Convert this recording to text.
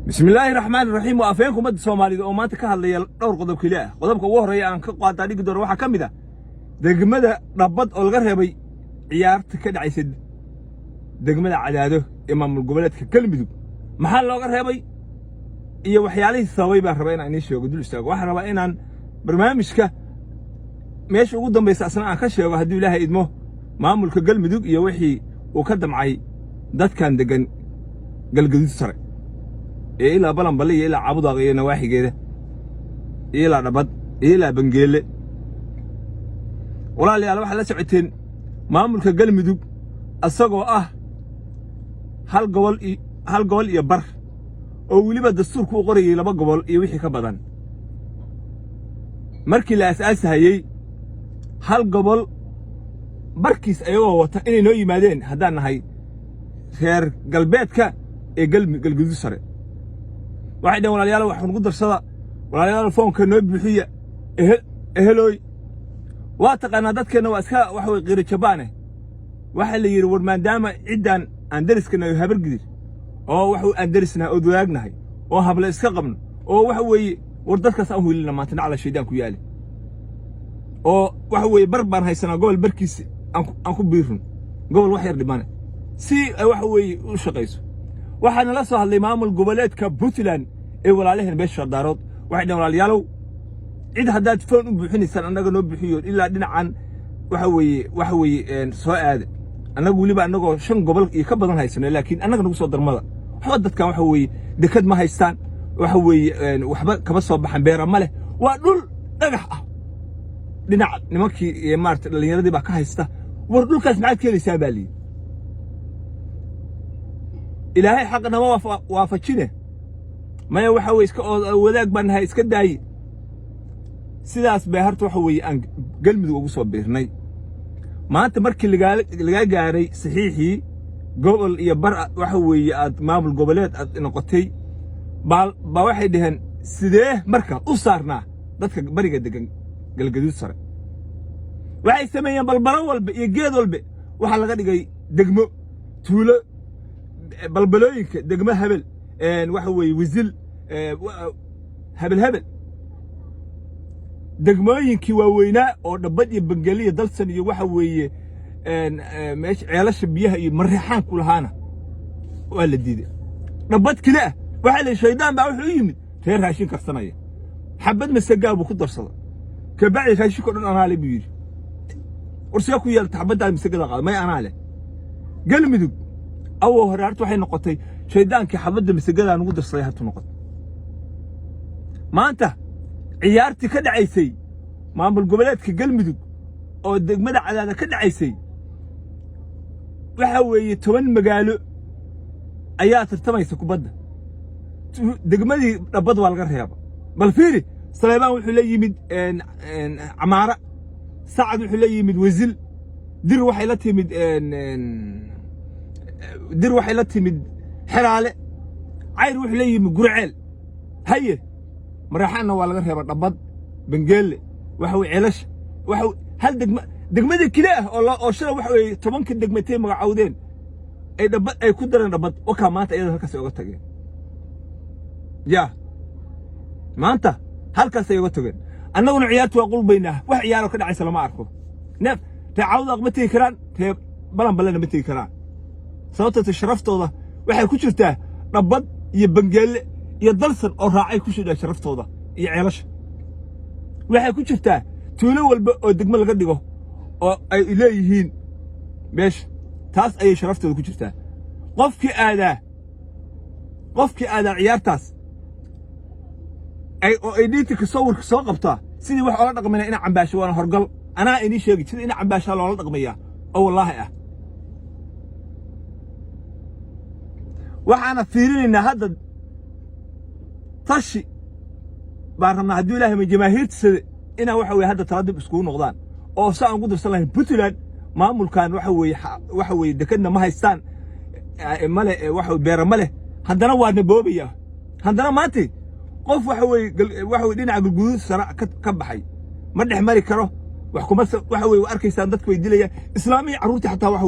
بسم الله الرحمن الرحيم وافينكم مد Soomaaliyeed oo maanta ka hadlaya dhowr qodob kaliya qodobka ugu horeeya aan ka qaata dhigi doono waxa kamid ah degmada Dhabbad oo laga reebay ciyaarta ka dhacaysay degmada Cadaado ee maamul goboleedka Galmudug maxaa looga reebay iyo waxyaalihii sababay baan rabaa inaan sheego dul istaago waxaan rabaa inaan barnaamijka meesha ugu dambaysa asna aan ka sheego hadii Ilaahay idmo maamulka Galmudug iyo wixii uu ka damcay dadkan degan galgaduud sare إلى بلنبلي إلى عبودة غير نواحي كده إلى ربط إلى بنجيل ولا اللي على واحد لسعتين ما عمل كجل مدوب الصقوا هل قول يبر أو اللي بدستور كو قري لما قبل يوحي كبدن مركي الأساس هي هل قبل بركيس أيوة وتأني نوي مادين هدان هاي خير قلبيتك قلب جذور سري واحد ولا لياله واحد نقدر صدا ولا لياله الفون كان بحية إهلوي واتقنا دتك إنه أسكا واحد غير شبانه واحد اللي يروح ما دام عدان أندرس كنا يهبر قدير أو واحد أندرسنا أو دواجنا هاي أو هبل إسكاقمن أو واحد وردتك سأهو لنا ما تنعلى شيدان كيالي أو واحد بربان هاي سنة قبل بركيس أنكو بيرن قبل واحد ربانه سي واحد وشقيسه waxaana la soo hadlay maamul goboleedka Puntland ee walaalaheen beesha daarood waxayna walaalyaalow cid hadaad foon u buuxinaysan anaga noo bixiyo ilaa dhinacan waxa weeye soo aad anagu waliba anagoo 5 gobol iyo ka badan haysano laakiin anaga nagu soo darmada waxa dadkan waxa weeye dekad ma haystaan waxa weeye waxba kaba soo baxan beera ma leh waa dhul dhagax ah dhinac nimankii maarta dhalinyaradii baa ka haysta war dhulkaas maxaad ka helaysaa baali إلهي حقنا ما وافقنا ما يوحوي إسك وذاك بنها إسك داي سيداس بهرت وحوي أن قلمي وقصوا بيرني ما أنت مركي اللي قال جاري صحيحي قبل يبرع وحوي مام القبلات نقطي بواحد هن سيده مركا أصارنا ذاتك بريقة دقن قلقدود صار وعي سميا بالبرول يجيد والبي وحلا قد دقمو تولو بلبلوينك دقمه هبل وحوي وزل هبل دقموينك واوينا او دبد بنجليه دلسن iyo waxa weeye meesh ceelasha biyaha iyo marixaan ku lahaana waa la diiday dabad kale waxa la shaydaan baa wuxuu yimid reer raashin karsanaya xabad masagaab ku darsada ka bacdi raashin ko dhan anaale biir ursiga ku yeelta xabada masagada qaad may anaale galmudug أو هرارت وحين نقطي شيدان كحبد مسجدا نقول الصيحة نقط ما أنت عيارتي كده عيسي ما بالقبلات كقلمدك أو الدقمدة على كده عيسي وحوي توين مقالو أيات التميس كبده دقمدي ربضوا على الغريابة بالفيري سليمان وحلي يمد عمارة سعد وحلي يمد وزل دير وحيلتي يمد دير waxay la timid xiraale cayr wuxuu leeyahay gurceel haye maraxana waa laga reebay Dhabbad Bangeele waxa uu ceelash waxa hal degmada kale ah oo shir waxa ay 10 degmatay magacaawdeen ay Dhabbad ay ku dareen Dhabbad oo ka maanta iyada halkaas uga tageen maanta halkaas ay uga tageen annaguna ciyaartu waa qulbaynaa wax ciyaaro ka dhacaysa lama arko neef taawada ma tii karaan teeb balan ma tii karaan sababta sharaftooda waxay ku jirtaa Dhabbad iyo Bangeele iyo dalsan oo raacay ku shida sharaftooda iyo ceelasha waxay ku jirtaa tuulo walba oo degmo laga dhigo oo ay leeyihiin meesha taas ay sharaftooda ku jirtaa qofkii aada ciyaartaas ay oo editka sawirka soo qabtaa sidii wax ola dhaqmayna ina cambaasho waana horgal anaa inii sheegay sidii ina cambaasho loola dhaqmaya oo wallahi ah waxaana fiirinayna hadda tashi baarna hadii Ilaahay ma jamaahiirtiisa ina waxa weey hadda taladib isku noqdaan oo saan ugu dirsan lahayn Puntland maamulkan waxa weey dekadna ma haystaan male waxa beera male haddana waa naboobiya haddana maanta qof waxa weey dhinaca galguduud sara ka baxay ma dhex mari karo wax kuma waxa weey arkaysan dadku way dilayaan islaamiga caruurta xataa waxa